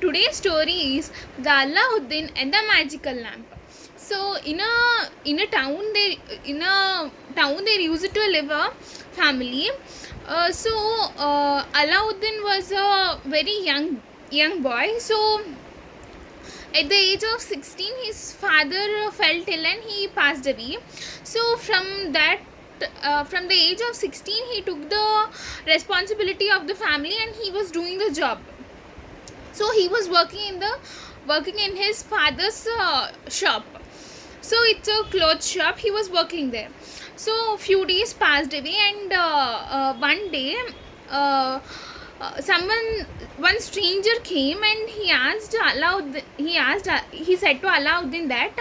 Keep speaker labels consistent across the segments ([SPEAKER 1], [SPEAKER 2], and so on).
[SPEAKER 1] Today's story is the Alauddin and the magical lamp. So in a town there used to live a family. Alauddin was a very young boy. So at the age of 16, his father fell ill and he passed away. So from the age of 16, he took the responsibility of the family and he was doing the job. So he was working in his father's shop. So it's a clothes shop. He was working there. So few days passed away, and one day, uh, one stranger came and he asked Alauddin. He said to Alauddin that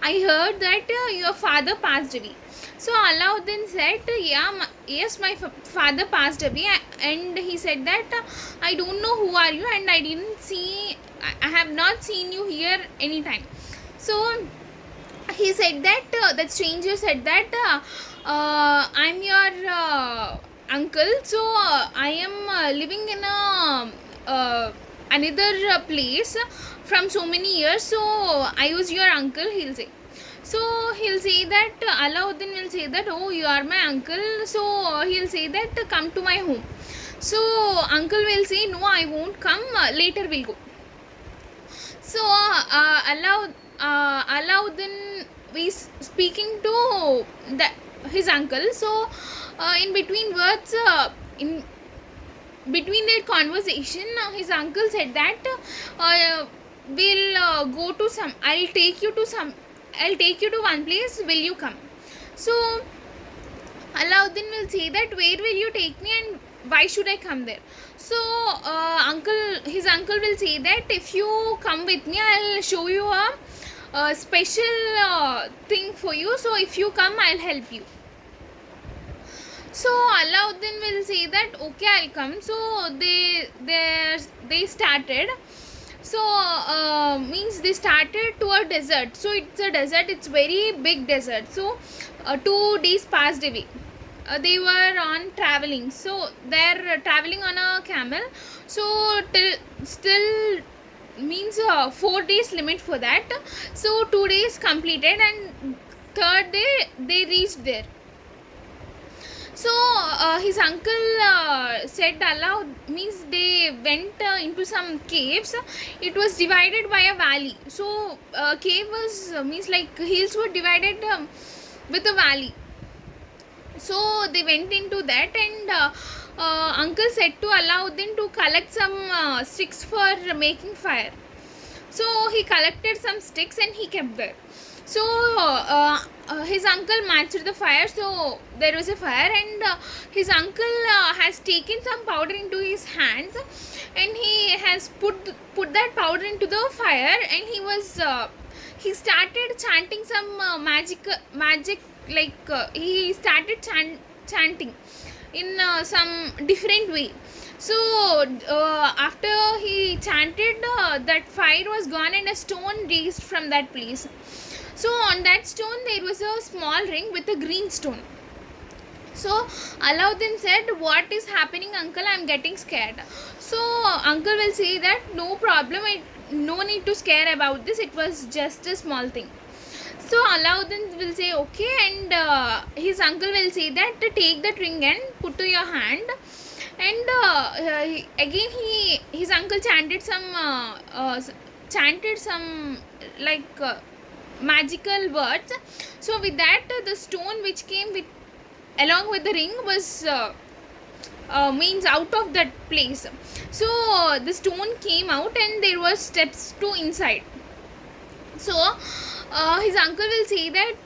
[SPEAKER 1] I heard that your father passed away. So Alauddin said, yeah, yes, my father passed away, and he said that I don't know who are you, and I have not seen you here anytime. So he said that that stranger said that I'm your uncle. So I am living in a another place from so many years. So I was your uncle, he'll say. So he'll say that Alauddin will say that, oh, you are my uncle. So he'll say that come to my home. So uncle will say, no, I won't come, later we'll go. So Alauddin is speaking to his uncle. So in between words, in between their conversation, his uncle said that we'll go to some. I'll take you to one place. Will you come? So Alauddin will say that where will you take me and why should I come there? So his uncle will say that if you come with me, I'll show you a special thing for you. So if you come, I'll help you. So Alauddin will say that okay, I'll come. So they started. So means they started to a desert. So it's a desert. It's very big desert. So 2 days passed away. They were on traveling. So they're traveling on a camel. So till still means 4 days limit for that. So 2 days completed, and third day they reached there. So his uncle said aloud, means they went into some caves. It was divided by a valley. So cave was means like hills were divided with a valley. So they went into that, and uncle said to Alauddin to collect some sticks for making fire. So he collected some sticks and he kept there. So his uncle matched the fire. So there was a fire, and his uncle has taken some powder into his hands, and he has put that powder into the fire, and he started chanting some magic, like he started chanting in some different way. So after he chanted, that fire was gone and a stone raised from that place. So on that stone there was a small ring with a green stone. So Alauddin said, what is happening, uncle? I'm getting scared. So uncle will say that no problem, no need to scare about this, it was just a small thing. So Alauddin will say okay, and his uncle will say that take that ring and put to your hand. And again his uncle chanted some like magical words. So with that, the stone which came with along with the ring was means out of that place. So the stone came out, and there was steps to inside. So his uncle will say that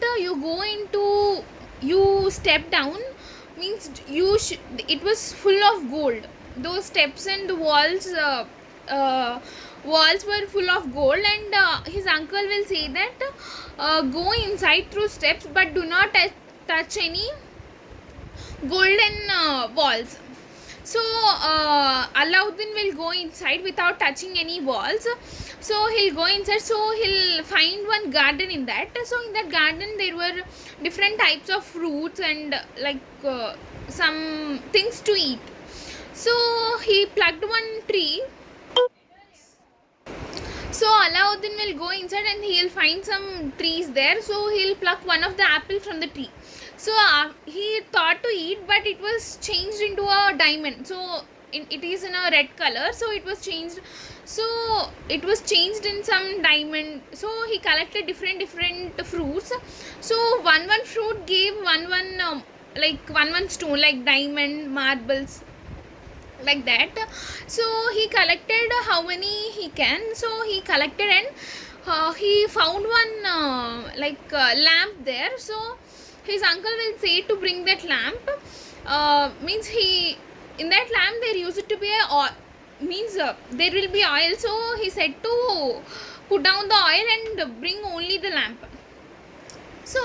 [SPEAKER 1] you step down, means it was full of gold. Those steps and the walls were full of gold, and his uncle will say that go inside through steps, but do not touch any golden walls. So Alauddin will go inside without touching any walls. So he'll go inside. So he'll find one garden in that. So in that garden there were different types of fruits and like some things to eat. So he plucked one tree. will go inside and he'll find some trees there, so he'll pluck one of the apple from the tree. So he thought to eat, but it was changed into a diamond. So it is in a red color, so it was changed. So it was changed in some diamond. So he collected different fruits. So one fruit gave one stone, like diamond, marbles, like that. So he collected how many he can. So he collected, and he found one lamp there. So his uncle will say to bring that lamp. Means he, in that lamp there used to be there will be oil. So he said to put down the oil and bring only the lamp. So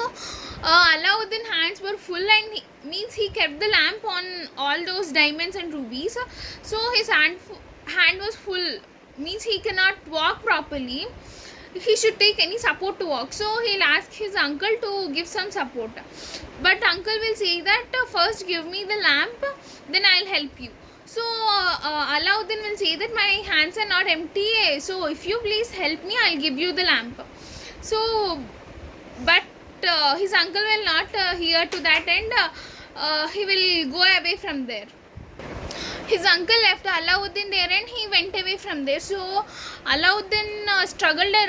[SPEAKER 1] Alauddin hands were full, and he kept the lamp on all those diamonds and rubies. So his hand was full, means he cannot walk properly. He should take any support to walk. So he'll ask his uncle to give some support, but uncle will say that first give me the lamp, then I'll help you. So Alauddin will say that my hands are not empty, so if you please help me, I'll give you the lamp. So but his uncle will not hear to that, and he will go away from there. His uncle left Alauddin there, and he went away from there. So Alauddin struggled a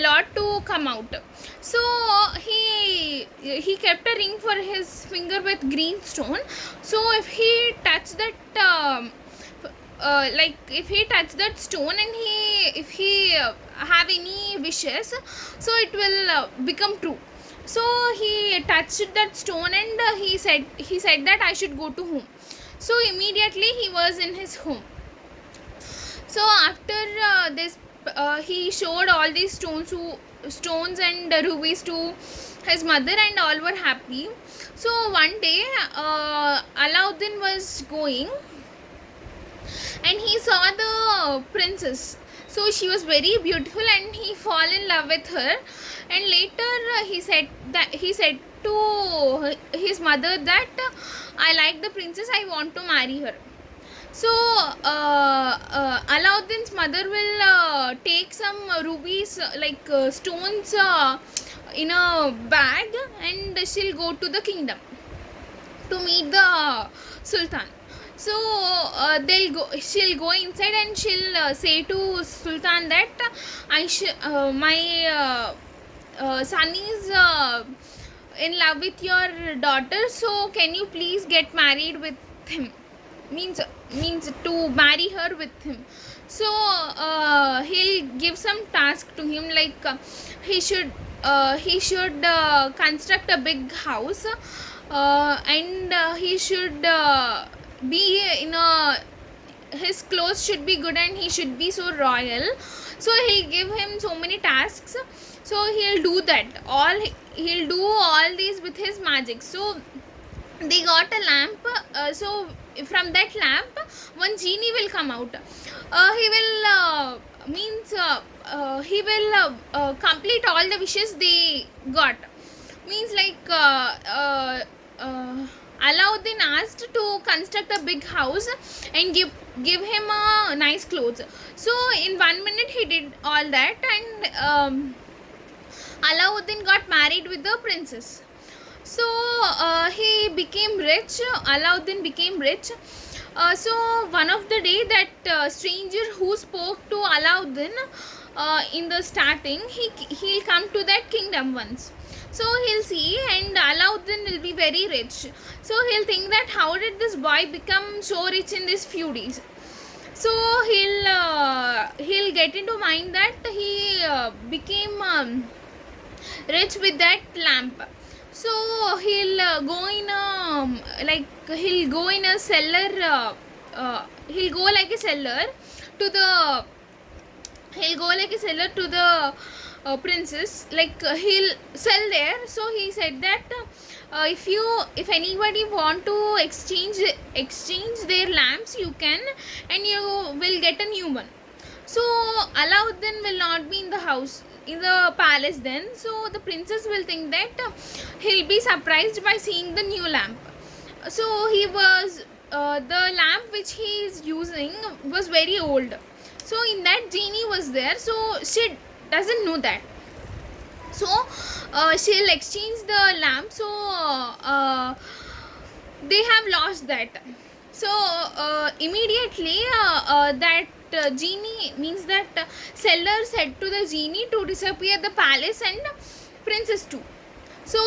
[SPEAKER 1] lot to come out. So he kept a ring for his finger with green stone. So if he touched that if he touch that stone, and if he have any wishes, so it will become true. So he touched that stone, and he said that I should go to home. So immediately he was in his home. So after this, he showed all these stones and rubies to his mother, and all were happy. So one day Alauddin was going, and he saw the princess. So she was very beautiful, and he fall in love with her. And later he said to his mother that I like the princess, I want to marry her. So Alauddin's mother will take some rubies, stones, in a bag, and she'll go to the kingdom to meet the sultan. So she'll go inside, and she'll say to sultan that my son is in love with your daughter, so can you please get married with him, means to marry her with him. So he'll give some task to him, like he should construct a big house, and he should be in a, his clothes should be good, and he should be so royal. So he'll give him so many tasks. So he'll do all these with his magic. So they got a lamp. So from that lamp, one genie will come out. He will complete all the wishes they got. Means Alauddin asked to construct a big house and give him nice clothes. So in 1 minute he did all that, and Alauddin got married with the princess. So he became rich. Alauddin became rich. So one of the day, that stranger who spoke to Alauddin in the starting, he'll come to that kingdom once. So he'll see, and Alauddin will be very rich. So he'll think that how did this boy become so rich in these few days. So he'll get into mind that he became rich with that lamp. So he'll go in a cellar. He'll go like a cellar to the princess, he'll sell there. So he said that if anybody want to exchange their lamps, you can, and you will get a new one. So Alauddin will not be in the palace then. So the princess will think that he'll be surprised by seeing the new lamp. So the lamp which he is using was very old. So in that, genie was there. So she doesn't know that. So she'll exchange the lamp. So they have lost that. So immediately that genie, means that seller said to the genie to disappear the palace and princess too. So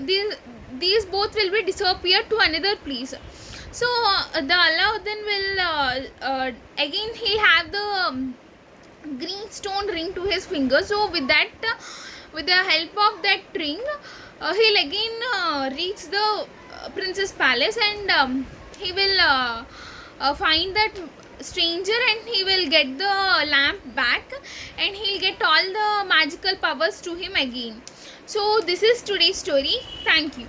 [SPEAKER 1] these both will be disappeared to another place. So the Aladdin will again he'll have the green stone ring to his finger. So with that with the help of that ring, he'll again reach the princess palace, and he will find that stranger, and he will get the lamp back, and he'll get all the magical powers to him again. So this is today's story. Thank you.